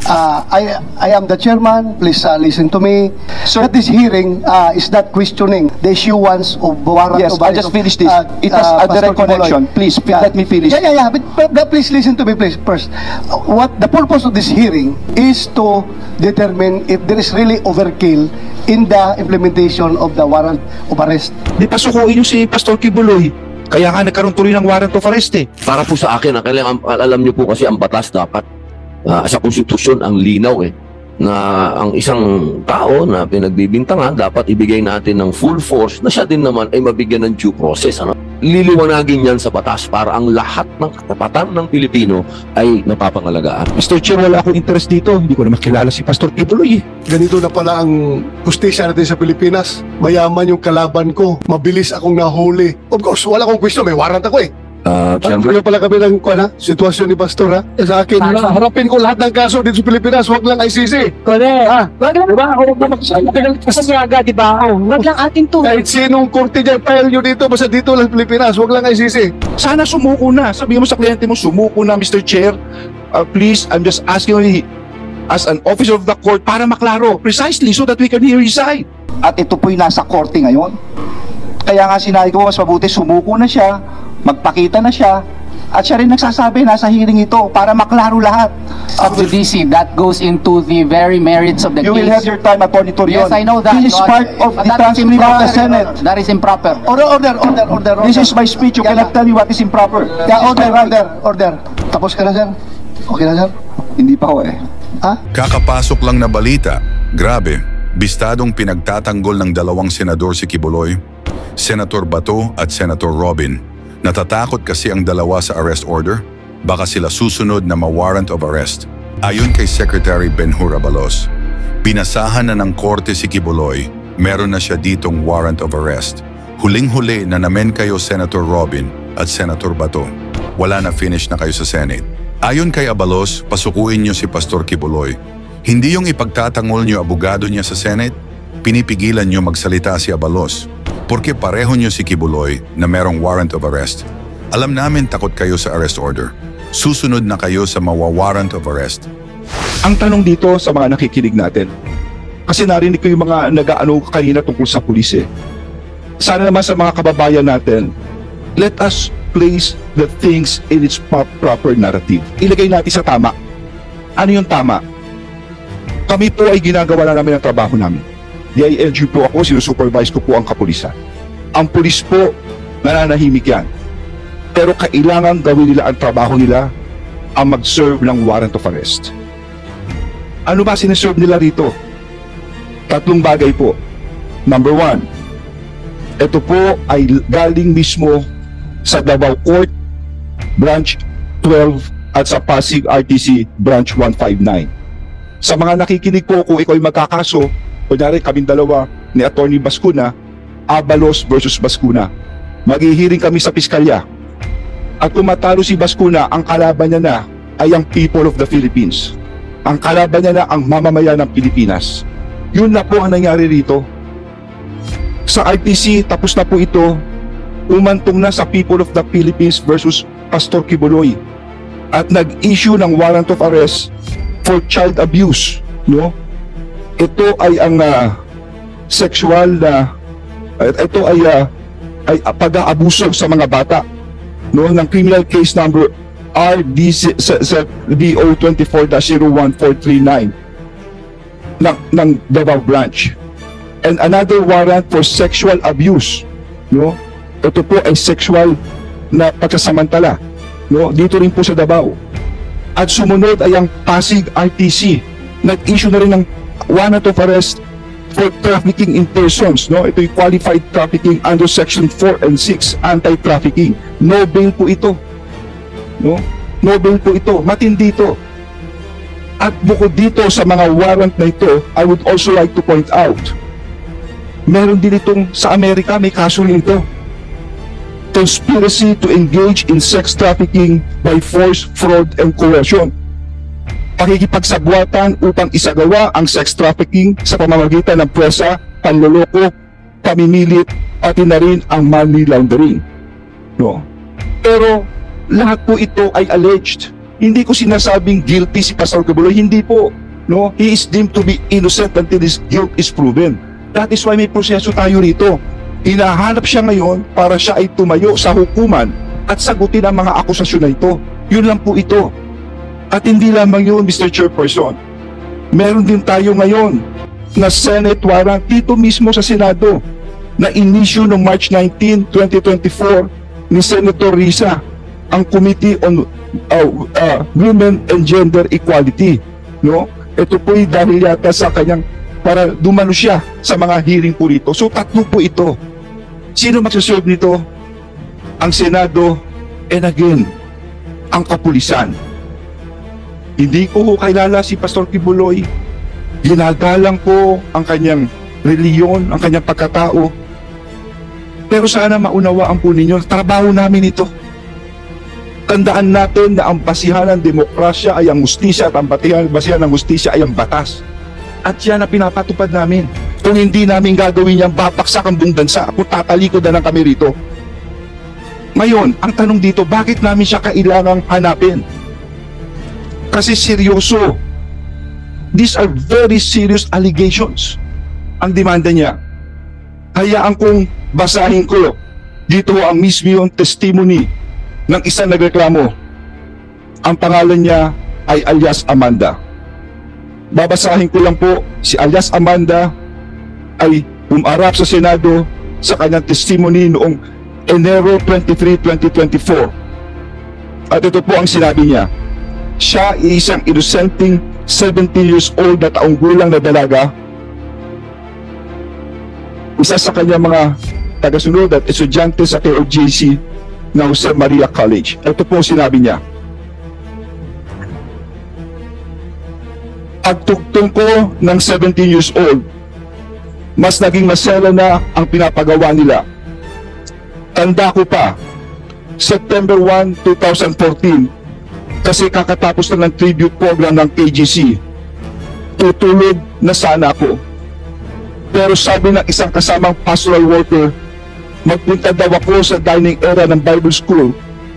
I am the chairman. Please listen to me. So this hearing is not questioning the issuance of warrant. Yes, of I just finished this. It has a direct connection. Please, let me finish. Yeah. But please listen to me, please. First, what the purpose of this hearing is to determine if there is really overkill in the implementation of the warrant of arrest. Di pasukuin niyo si Pastor Kibuloy. Kaya nga nagkaroon tuloy ng warrant of arrest eh. Para po sa akin, alam niyo po kasi ang batas dapat sa konstitusyon ang linaw na ang isang tao na pinagbibintangan dapat ibigay natin ng full force na siya din naman ay mabigyan ng due process. Liliwanagin yan sa batas para ang lahat ng katapatan ng Pilipino ay napapangalagaan. Mr. Chair, wala akong interest dito. Hindi ko na makilala si Pastor Kibuloy eh. Ganito na pala ang hustisya natin sa Pilipinas. Mayaman yung kalaban ko. Mabilis akong nahuli. Of course, wala akong question. May warrant ako eh. Kaya pala kami ng sitwasyon ni Pastor ha. Sa akin, harapin ko lahat ng kaso dito sa Pilipinas. Huwag lang ICC. Correct. Wag lang ba? Ako magsasaga, di ba? Wag lang atin to. Kahit sinong korte dyan, file nyo dito. Basta dito lang sa Pilipinas. Huwag lang ICC. Sana sumuko na. Sabihin mo sa kliyente mo, sumuko na, Mr. Chair. Please, I'm just asking only as an officer of the court para maklaro. Precisely so that we can hear his side. At ito po'y nasa korte ngayon. Kaya nga sinabi ko, mas mabuti sumuko na siya, magpakita na siya, at siya rin nagsasabi nasa hearing ito para maklaro lahat. Of the DC, that goes into the very merits of the You case. will have your time, Attorney Torion. Yes, I know that. This is part of the transcript of the Senate. That is improper. Order. This is my speech. You cannot tell me what is improper. Yeah, order. Tapos ka na, sir? Okay na, sir? Hindi pa ho eh. Ha? Kakapasok lang na balita. Grabe, bistadong pinagtatanggol ng dalawang senador si Kibuloy, Senator Bato at Senator Robin. Natatakot kasi ang dalawa sa arrest order. Baka sila susunod na ma-warrant of arrest. Ayon kay Secretary Benhur Abalos, binasahan na ng korte si Kibuloy. Meron na siya ditong warrant of arrest. Huling-huli na namen kayo Senator Robin at Senator Bato. Wala na finish na kayo sa Senate. Ayon kay Abalos, pasukuin niyo si Pastor Kibuloy. Hindi yung ipagtatangol niyo abogado niya sa Senate, pinipigilan niyo magsalita si Abalos. Porque pareho niyo si Kibuloy na merong warrant of arrest. Alam namin takot kayo sa arrest order. Susunod na kayo sa mawa-warrant of arrest. Ang tanong dito sa mga nakikinig natin, kasi narinig ko yung mga nag-aano kanina tungkol sa pulis eh. Sana naman sa mga kababayan natin, let us place the things in its proper narrative. Ilagay natin sa tama. Ano yung tama? Kami po ay ginagawa na namin ang trabaho namin. DILG po ako, sinusupervise ko po ang kapulisan. Ang pulis po, nananahimik yan. Pero kailangan gawin nila ang trabaho nila, ang mag-serve ng warrant of arrest. Ano ba sinaserve nila rito? Tatlong bagay po. Number one, ito po ay galing mismo sa Davao Court, Branch 12 at sa Pasig RTC, Branch 159. Sa mga nakikinig po, kung ikaw ay magkakaso, kunyari kaming dalawa ni Attorney Bascuna, Abalos versus Bascuna. Maghihiring kami sa piskalya. At kung matalo si Bascuna, ang kalaban niya na ay ang people of the Philippines. Ang kalaban niya na ang mamamayan ng Pilipinas. Yun na po ang nangyari rito. Sa RTC, tapos na po ito, umantong na sa people of the Philippines versus Pastor Kibuloy. At nag-issue ng warrant of arrest for child abuse, no? Ito ay ang sexual na ito ay pag-aabuso sa mga bata, no, ng criminal case number RDO 24-01439 ng Davao Branch. And another warrant for sexual abuse, no? Ito po ay sexual na pagkasamantala, no, dito rin po sa Davao. At sumunod ay ang Pasig RTC. Nag-issue na rin ng warrant of arrest for trafficking in persons, no? Ito yung qualified trafficking under section 4 and 6, anti-trafficking. No bail po ito, no? No bail po ito, matindi ito. At bukod dito sa mga warrant na ito, I would also like to point out, meron din itong sa Amerika, may kaso rin ito. Conspiracy to engage in sex trafficking by force, fraud, and coercion. Pakikipagsabwatan upang isagawa ang sex trafficking sa pamamagitan ng presa, panloloko, pamimilit, pati na rin ang money laundering. No? Pero lahat po ito ay alleged. Hindi ko sinasabing guilty si Pastor Kibuloy, hindi po. No, he is deemed to be innocent until his guilt is proven. That is why may proseso tayo rito. Hinahanap siya ngayon para siya ay tumayo sa hukuman at sagutin ang mga akusasyon na ito. Yun lang po ito. At hindi lamang yun, Mr. Chairperson. Meron din tayo ngayon na Senate warrant dito mismo sa Senado na in-issue noong March 19, 2024 ni Senator Risa, ang Committee on Women and Gender Equality. No? Ito po dahil yata sa kanyang para dumano siya sa mga hearing po rito. So tatlo po ito. Sino magsaserve nito? Ang Senado and again, ang kapulisan. Hindi ko kilala si Pastor Kibuloy. Ginagalang ko ang kanyang reliyon, ang kanyang pagkatao. Pero sana maunawaan po ninyo, trabaho namin ito. Tandaan natin na ang basihan ng demokrasya ay ang hustisya at ang basihan ng hustisya ay ang batas. At yan ang pinapatupad namin. Kung hindi namin gagawin yan, babaksak ang buong bansa kung tatalikod na lang kami rito. Ngayon, ang tanong dito, bakit namin siya kailangang hanapin? Kasi seryoso. These are very serious allegations. Ang demanda niya. Hayaan kong basahin ko dito ang mismo yung testimony ng isang nagreklamo. Ang pangalan niya ay alias Amanda. Babasahin ko lang po, si alias Amanda ay umarap sa Senado sa kanyang testimony noong Enero 23, 2024. At ito po ang sinabi niya. Siya ay isang innocenting 17 years old na taong gulang na dalaga. Isa sa kanyang mga tagasunod at estudyante sa KOJC na Jose Maria College. Ito po sinabi niya. Pagtugtong ko ng 17 years old, mas naging masela na ang pinapagawa nila. Tanda ko pa, September 1, 2014, kasi kakatapos na ng tribute program ng KGC. Tutulog na sana ako. Pero sabi ng isang kasamang pastoral worker, magpunta daw ako sa dining area ng Bible School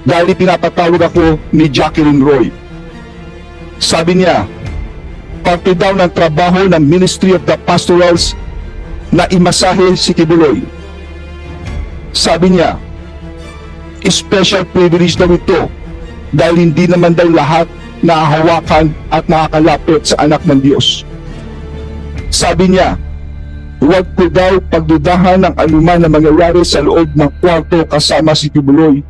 dahil pinapatawag ako ni Jacqueline Roy. Sabi niya, parte daw ng trabaho ng Ministry of the Pastorals na imasahe si Kibuloy. Sabi niya, special privilege daw ito dahil hindi naman daw lahat nahahawakan at nakakalapit sa anak ng Diyos. Sabi niya, huwag ko daw pagdudahan ng anuman na mangyayari sa loob ng kwarto kasama si Kibuloy,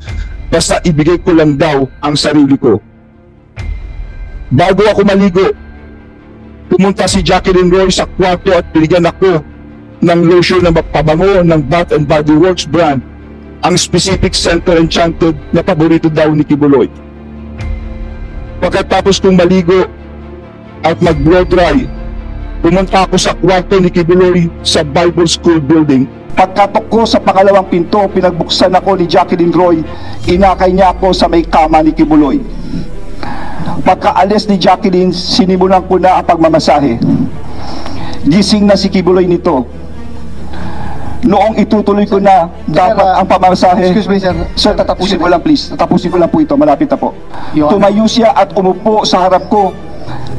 basta ibigay ko lang daw ang sarili ko. Bago ako maligo, pumunta si Jacqueline Roy sa kwarto at binigyan ako ng lotion na pabango ng Bath and Body Works brand, ang specific Center Enchanted na paborito daw ni Kibuloy. Pagkatapos kong maligo at mag-blow dry, pumunta ako sa kwarto ni Kibuloy sa Bible School building. Pagkatok ko sa pangalawang pinto, pinagbuksan ako ni Jacqueline Roy, inakay niya ako sa may kama ni Kibuloy. Pagkaalis ni Jacqueline, sinimulan ko na ang pagmamasahe. Gising na si Kibuloy nito. Noong itutuloy ko na dapat ang pamamasahe. Excuse me, sir. Sir, tatapusin ko lang please. Tatapusin ko lang po ito. Malapit na po. Tumayo siya at umupo sa harap ko.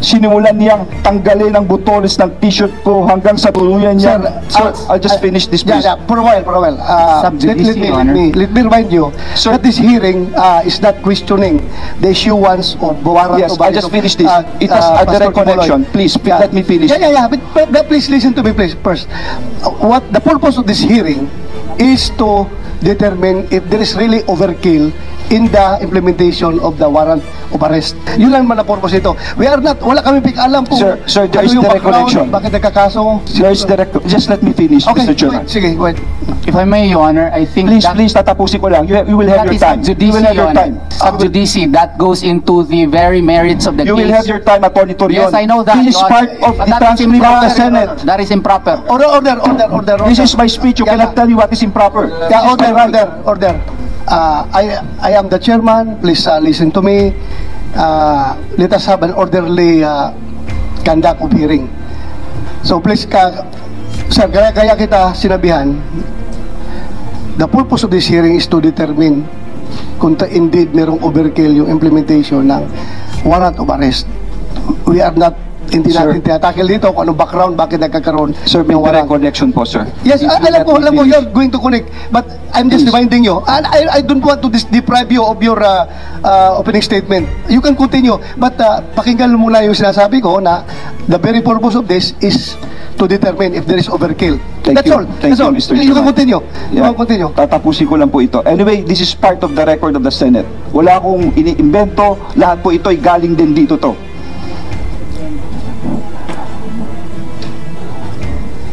Sinimulan niyang tanggalin ang butones ng t-shirt ko hanggang sa tuluyan niya. Sir, I'll just finish this please. Yeah, for a while. Let me remind you that this hearing is not questioning the issuance of warrant. Yes, I'll just finish this. It has a direct connection. Please, let me finish. Yeah. But please listen to me, please. First, what the purpose of this hearing is to determine if there is really overkill in the implementation of the warrant of arrest. Yun lang man ang purpose ito. Wala kami alam kung Sir, there is direct connection. Bakit nagkakaso? There is direct. Just let me finish, Okay, Mr. Chairman. sige, go ahead. If I may, Your Honor, I think Please, tatapusin ko lang. You will have that your is time. sub You judice, will have Your your Honor. time. Sub judice, that goes into the very merits of the You case. will have your time, Attorney Torion. Yes, I know that, This is Your part Honor. of But the that is transcript of the improper, Your Senate. Honor. That is improper. Order. This is my speech. You Yeah, cannot tell me what is improper. Yeah, order. I am the chairman. Please listen to me. Let us have an orderly conduct of hearing. So please, sir, kaya kita sinabihan, the purpose of this hearing is to determine kung indeed merong overkill yung implementation ng warrant of arrest. We are not, hindi Sir. natin tinatakil dito kung anong background, bakit nagkakaroon Sir, may ng warrant. recollection po, sir. Yes, If you alam let ko, me finish. you're going to connect. But I'm just Please. reminding you, and I don't want to deprive you of your opening statement. You can continue. But pakinggan muna yung sinasabi ko na the very purpose of this is to determine if there is overkill. Thank That's you. all. Thank That's you, all. Mr. You can Chairman. continue. You Yeah. can continue. Tatapusin ko lang po ito. Anyway, this is part of the record of the Senate. Wala akong iniimbento. Lahat po ito ay galing din dito to.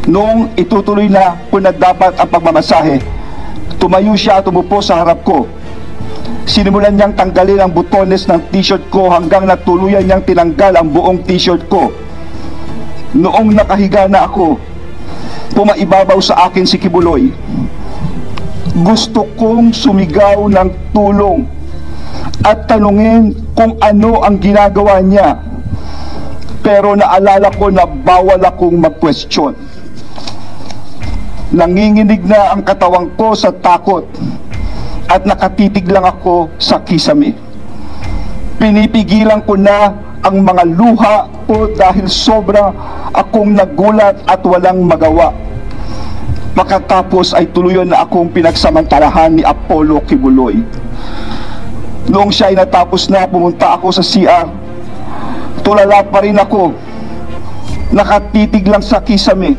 Noong itutuloy na kung na dapat ang pagmamasahe, tumayo siya at umupo sa harap ko. Sinimulan niyang tanggalin ang butones ng t-shirt ko hanggang natuluyan niyang tinanggal ang buong t-shirt ko. Noong nakahiga na ako, pumaibabaw sa akin si Kibuloy. Gusto kong sumigaw ng tulong at tanungin kung ano ang ginagawa niya. Pero naalala ko na bawal akong mag-question. Nanginginig na ang katawang ko sa takot at nakatitig lang ako sa kisame. Pinipigilan ko na ang mga luha ko dahil sobra akong nagulat at walang magawa. Pagkatapos ay tuluyan na akong pinagsamantalahan ni Apollo Kibuloy. Noong siya ay natapos na, pumunta ako sa CR. Tulala pa rin ako. Nakatitig lang sa kisame.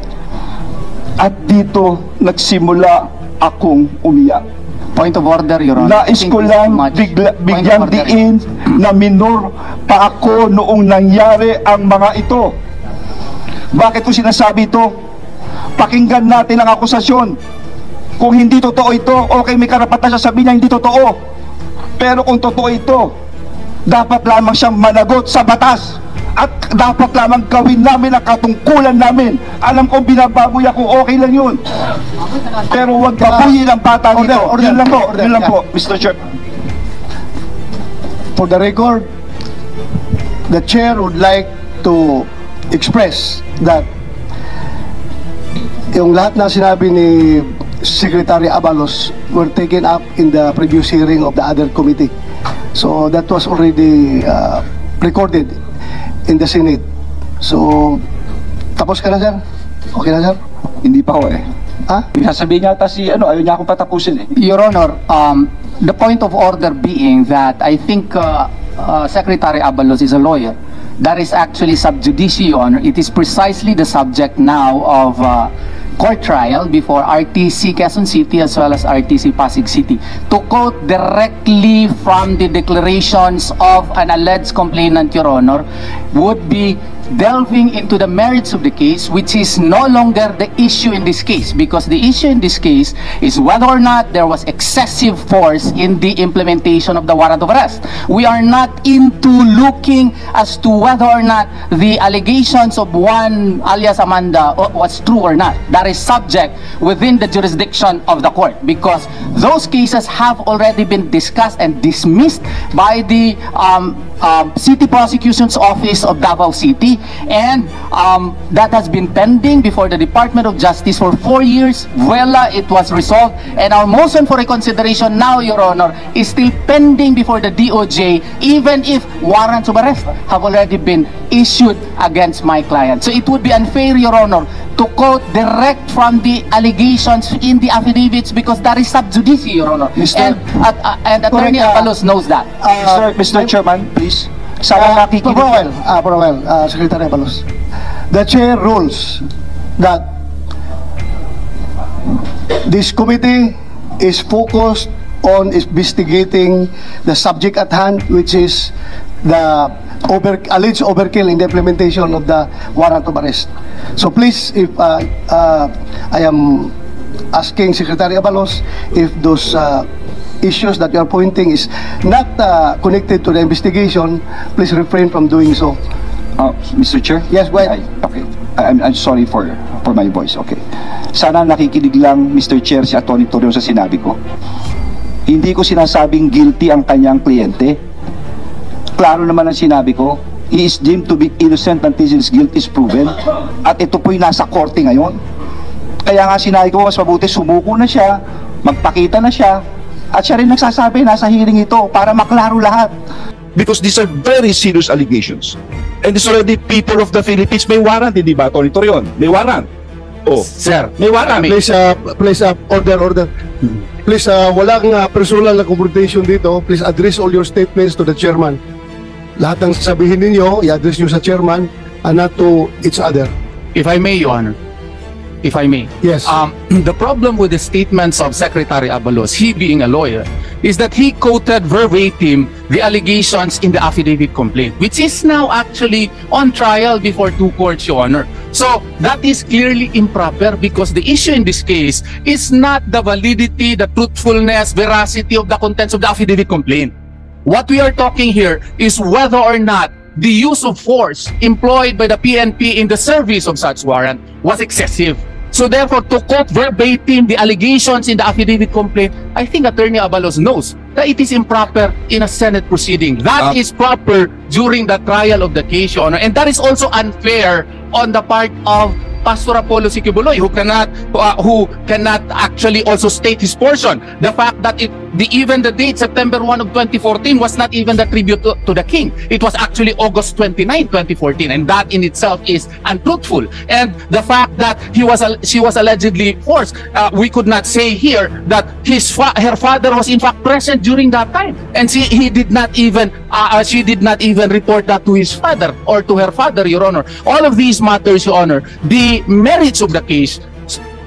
At dito nagsimula akong umiyak. Point of order, Your Honor. Nais ko lang bigyang diin na minor pa ako noong nangyari ang mga ito. Bakit ko sinasabi ito? Pakinggan natin ang akusasyon. Kung hindi totoo ito, okay, may karapatan siya sabihin niya hindi totoo. Pero kung totoo ito, dapat lamang siyang managot sa batas. At dapat lamang gawin namin ang katungkulan namin. Alam kong binababoy ako, okay lang yun. Pero huwag babuyin ang bata dito. Yun lang po, yun lang po, Mr. Chair. For the record, the chair would like to express that yung lahat na sinabi ni Secretary Abalos were taken up in the previous hearing of the other committee. So that was already recorded in the Senate. So, tapos ka na, sir? Okay na, sir? Hindi pa ho eh. Ha? Sasabihin niya si ayaw niya akong patapusin eh. Your Honor, the point of order being that I think Secretary Abalos is a lawyer. That is actually sub judice, Your Honor. It is precisely the subject now of court trial before RTC Quezon City as well as RTC Pasig City. To quote directly from the declarations of an alleged complainant, Your Honor, would be delving into the merits of the case, which is no longer the issue in this case, because the issue in this case is whether or not there was excessive force in the implementation of the warrant of arrest. We are not into looking as to whether or not the allegations of one alias Amanda was true or not. That is subject within the jurisdiction of the court, because those cases have already been discussed and dismissed by the City Prosecution's Office of Davao City, and that has been pending before the Department of Justice for 4 years. Voila, it was resolved, and our motion for reconsideration now, Your Honor, is still pending before the DOJ, even if warrants of arrest have already been issued against my client. So it would be unfair, Your Honor, to quote direct from the allegations in the affidavits, because that is sub judice, Your Honor. Mr. And Attorney Abalos knows that. Mr. Chairman, please. Sana nakikinig. For a while, Secretary Abalos. The chair rules that this committee is focused on investigating the subject at hand, which is the alleged overkill in the implementation of the warrant of arrest. So please, if I am asking Secretary Abalos if those issues that you are pointing is not connected to the investigation, please refrain from doing so. Mr. Chair? Yes, go ahead. Okay. I'm sorry for my voice. Okay. Sana nakikinig lang, Mr. Chair, si Atty. Torreon sa sinabi ko. Hindi ko sinasabing guilty ang kanyang kliyente. Klaro naman ang sinabi ko. He is deemed to be innocent until his guilt is proven. At ito po'y nasa korte ngayon. Kaya nga sinabi ko, mas mabuti sumuko na siya, magpakita na siya, At siya rin nagsasabi, nasa hearing ito para maklaro lahat. Because these are very serious allegations. And it's already people of the Philippines may warrant, hindi ba, Tony Torion? May warrant. Oh, Sir, may warrant. Please, order. Please, walang personal na confrontation dito. Please address all your statements to the chairman. Lahat ng sasabihin ninyo, i-address nyo sa chairman and not to each other. If I may, Your Honor. If I may. Yes. The problem with the statements of Secretary Abalos, he being a lawyer, is that he quoted verbatim the allegations in the affidavit complaint, which is now actually on trial before two courts, Your Honor. So that is clearly improper because the issue in this case is not the validity, the truthfulness, veracity of the contents of the affidavit complaint. What we are talking here is whether or not the use of force employed by the PNP in the service of such warrant was excessive. So therefore, to quote verbatim the allegations in the affidavit complaint, I think Attorney Abalos knows that it is improper in a Senate proceeding. That is proper during the trial of the case, Your Honor. And that is also unfair on the part of Pastor Apollo C. Quiboloy, who cannot actually also state his portion. The fact that even the date September 1 of 2014 was not even the tribute to the king. It was actually August 29, 2014, and that in itself is untruthful. And the fact that she was allegedly forced, we could not say here that her father was in fact present during that time, and she did not even report that to his father or to her father, Your Honor. All of these matters, Your Honor, the merits of the case,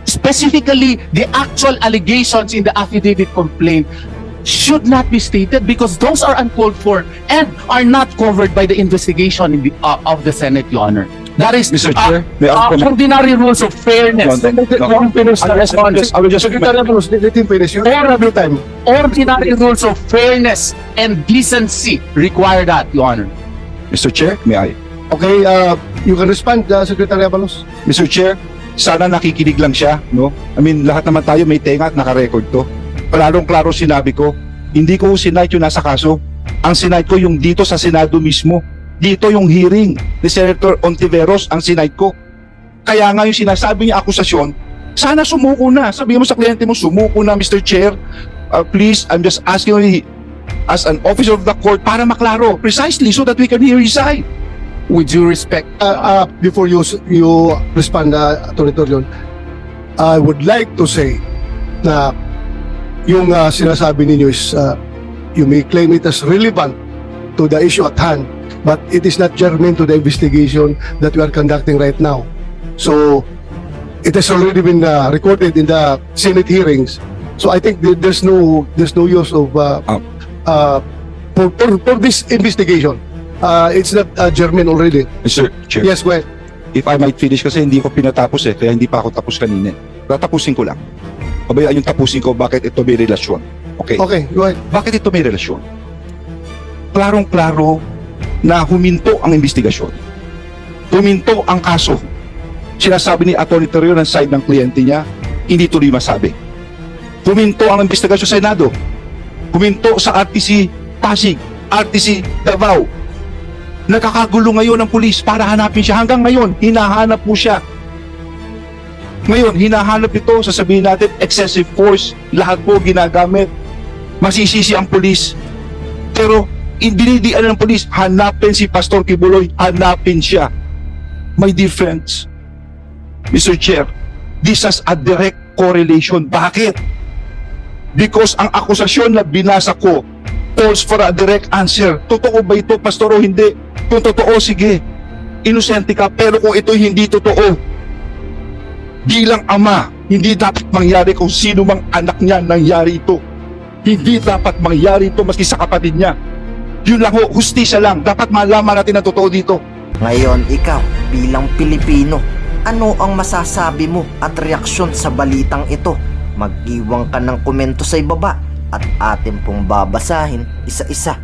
specifically the actual allegations in the affidavit complaint, should not be stated because those are uncalled for and are not covered by the investigation of the Senate, Your Honor. That is Mr. Chair, may I comment? ordinary rules of fairness. I will just Let him finish. Every time. Ordinary rules of fairness and decency require that, Your Honor. Mr. Chair, may I? Okay, you can respond, Secretary Abalos. Mr. Chair, sana nakikinig lang siya, no? I mean, lahat naman tayo may tenga at naka-record to. Klarong-klaro sinabi ko, hindi ko sinight yung nasa kaso. Ang sinight ko yung dito sa Senado mismo. Dito yung hearing ni Senator Ontiveros ang sinight ko. Kaya nga yung sinasabi niya akusasyon, sana sumuko na. Sabihin mo sa kliyente mo, sumuko na, Mr. Chair. Please, I'm just asking only as an officer of the court para maklaro precisely so that we can hear his side. With due respect, Before you respond, Attorney Torion, I would like to say na yung sinasabi ninyo is you may claim it as relevant to the issue at hand, but it is not germane to the investigation that we are conducting right now. So it has already been recorded in the Senate hearings. So I think there's no use of for this investigation. It's not germane already. Mr. Chair. Yes, go ahead. If I might finish kasi hindi ko pinatapos kaya hindi pa ako tapos kanina. Tatapusin ko lang. Pabayaan yung tapusin ko bakit ito may relasyon. Okay? Okay, go ahead. Bakit ito may relasyon? Klarong-klaro na huminto ang investigasyon. Huminto ang kaso. Sinasabi ni Atty. Torion ang side ng kliyente niya, hindi tuloy masabi. Huminto ang investigasyon sa Senado. Huminto sa RTC Pasig, RTC Davao. Nakakagulo ngayon ng pulis para hanapin siya. Hanggang ngayon, hinahanap po siya. Ngayon, hinahanap ito, sasabihin natin, excessive force, lahat po ginagamit. Masisisi ang pulis. Pero, dinidian ng pulis, hanapin si Pastor Quiboloy, hanapin siya. My dear friends, Mr. Chair, this has a direct correlation. Bakit? Because ang akusasyon na binasa ko calls for a direct answer. Totoo ba ito, Pastor, o hindi? Kung totoo, sige. Inosente ka, pero kung ito hindi totoo, bilang ama, hindi dapat mangyari kung sino mang anak niya nangyari ito. Hindi dapat mangyari ito maski sa kapatid niya. Yun lang ho, hustisya lang. Dapat malaman natin ang totoo dito. Ngayon, ikaw, bilang Pilipino, ano ang masasabi mo at reaksyon sa balitang ito? Mag-iwan ka ng komento sa ibaba at atin pong babasahin isa-isa.